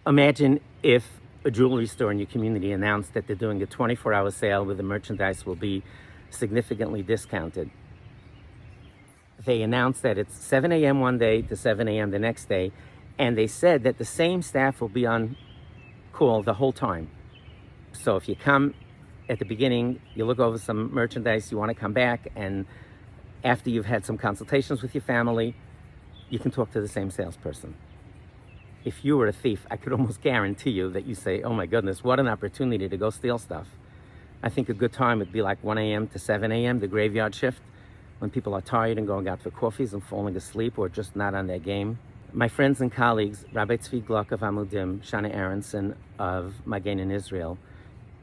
Imagine if a jewelry store in your community announced that they're doing a 24-hour sale where the merchandise will be significantly discounted. They announced that it's 7 a.m. one day to 7 a.m. the next day, and they said that the same staff will be on call the whole time. So if you come at the beginning, you look over some merchandise, you want to come back, and after you've had some consultations with your family, you can talk to the same salesperson. If you were a thief, I could almost guarantee you that you say, oh my goodness, what an opportunity to go steal stuff. I think a good time would be like 1 a.m. to 7 a.m., the graveyard shift, when people are tired and going out for coffees and falling asleep or just not on their game. My friends and colleagues, Rabbi Tzvi Glock of Amudim, Shana Aronson of Magen in Israel,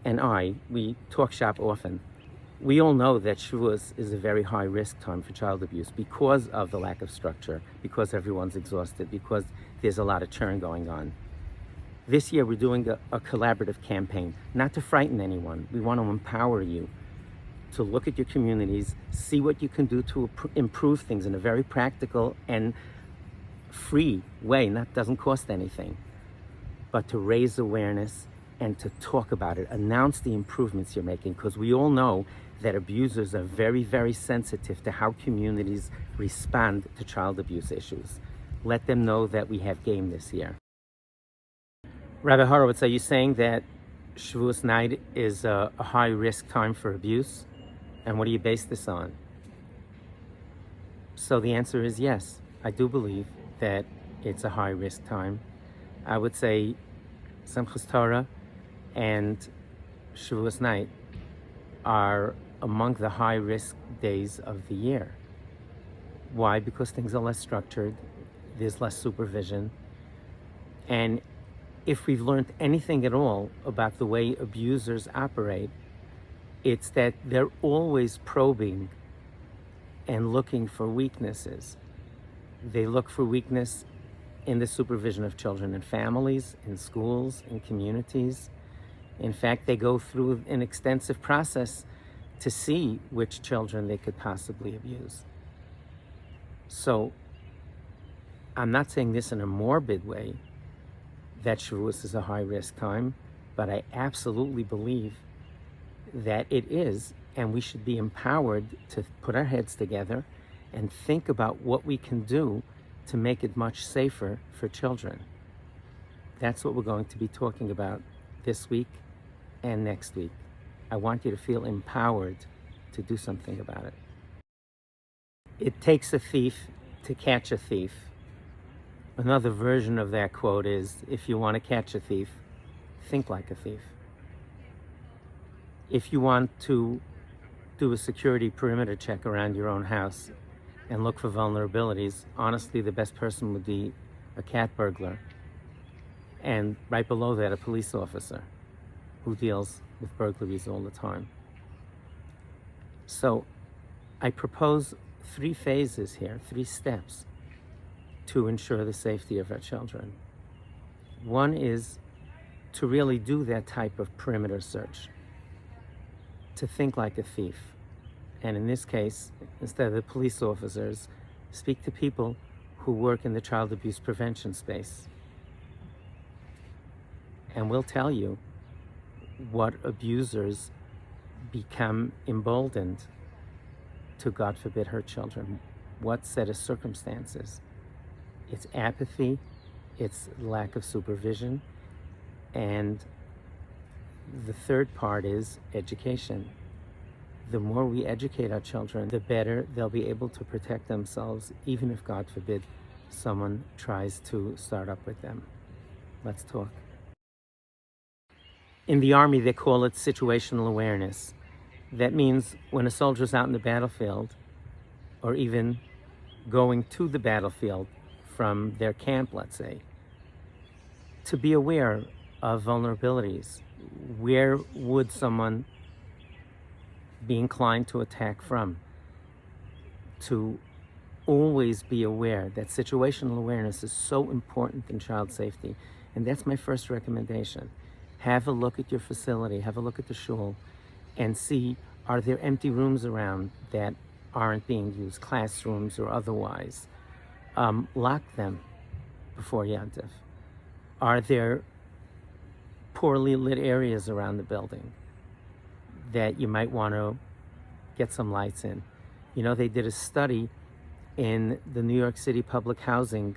and we talk shop often. We all know that Shavuos is a very high risk time for child abuse because of the lack of structure, because everyone's exhausted, because there's a lot of churn going on. This year we're doing a collaborative campaign, not to frighten anyone. We want to empower you to look at your communities, see what you can do to improve things in a very practical and free way, doesn't cost anything, but to raise awareness and to talk about it, announce the improvements you're making, because we all know that abusers are very, very sensitive to how communities respond to child abuse issues. Let them know that we have game this year. Rabbi Horowitz, are you saying that Shavuos night is a high-risk time for abuse? And what do you base this on? So the answer is yes. I do believe that it's a high-risk time. I would say Simchas Torah and Shavuos night are among the high-risk days of the year. Why? Because things are less structured, there's less supervision, and if we've learned anything at all about the way abusers operate, it's that they're always probing and looking for weaknesses. They look for weakness in the supervision of children and families, in schools, in communities. In fact, they go through an extensive process to see which children they could possibly abuse. So I'm not saying this in a morbid way, that Shavuos is a high-risk time, but I absolutely believe that it is, and we should be empowered to put our heads together and think about what we can do to make it much safer for children. That's what we're going to be talking about this week and next week. I want you to feel empowered to do something about it. It takes a thief to catch a thief. Another version of that quote is, if you want to catch a thief, think like a thief. If you want to do a security perimeter check around your own house and look for vulnerabilities, honestly, the best person would be a cat burglar. And right below that, a police officer who deals with burglaries all the time. So I propose 3 phases here, 3 steps to ensure the safety of our children. One is to really do that type of perimeter search, to think like a thief. And in this case, instead of the police officers, speak to people who work in the child abuse prevention space. And we'll tell you what abusers become emboldened to, God forbid, hurt children. What set of circumstances? It's apathy, it's lack of supervision, and the third part is education. The more we educate our children, the better they'll be able to protect themselves, even if, God forbid, someone tries to start up with them. Let's talk. In the Army, they call it situational awareness. That means when a soldier's out in the battlefield, or even going to the battlefield from their camp, let's say, to be aware of vulnerabilities. Where would someone be inclined to attack from? To always be aware that situational awareness is so important in child safety. And that's my first recommendation. Have a look at your facility, have a look at the shul, and see, are there empty rooms around that aren't being used, classrooms or otherwise? Lock them before Yantif. Are there poorly lit areas around the building that you might want to get some lights in. You know, they did a study in the New York City public housing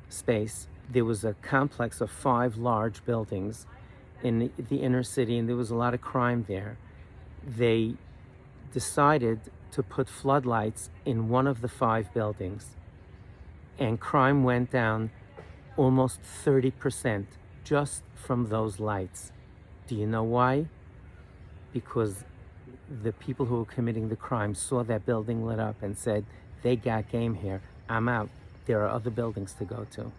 space. There was a complex of 5 large buildings in the inner city, and there was a lot of crime there. They decided to put floodlights in one of the 5 buildings, and crime went down almost 30% just from those lights. Do you know why? Because the people who were committing the crime saw that building lit up and said, they got game here, I'm out. There are other buildings to go to.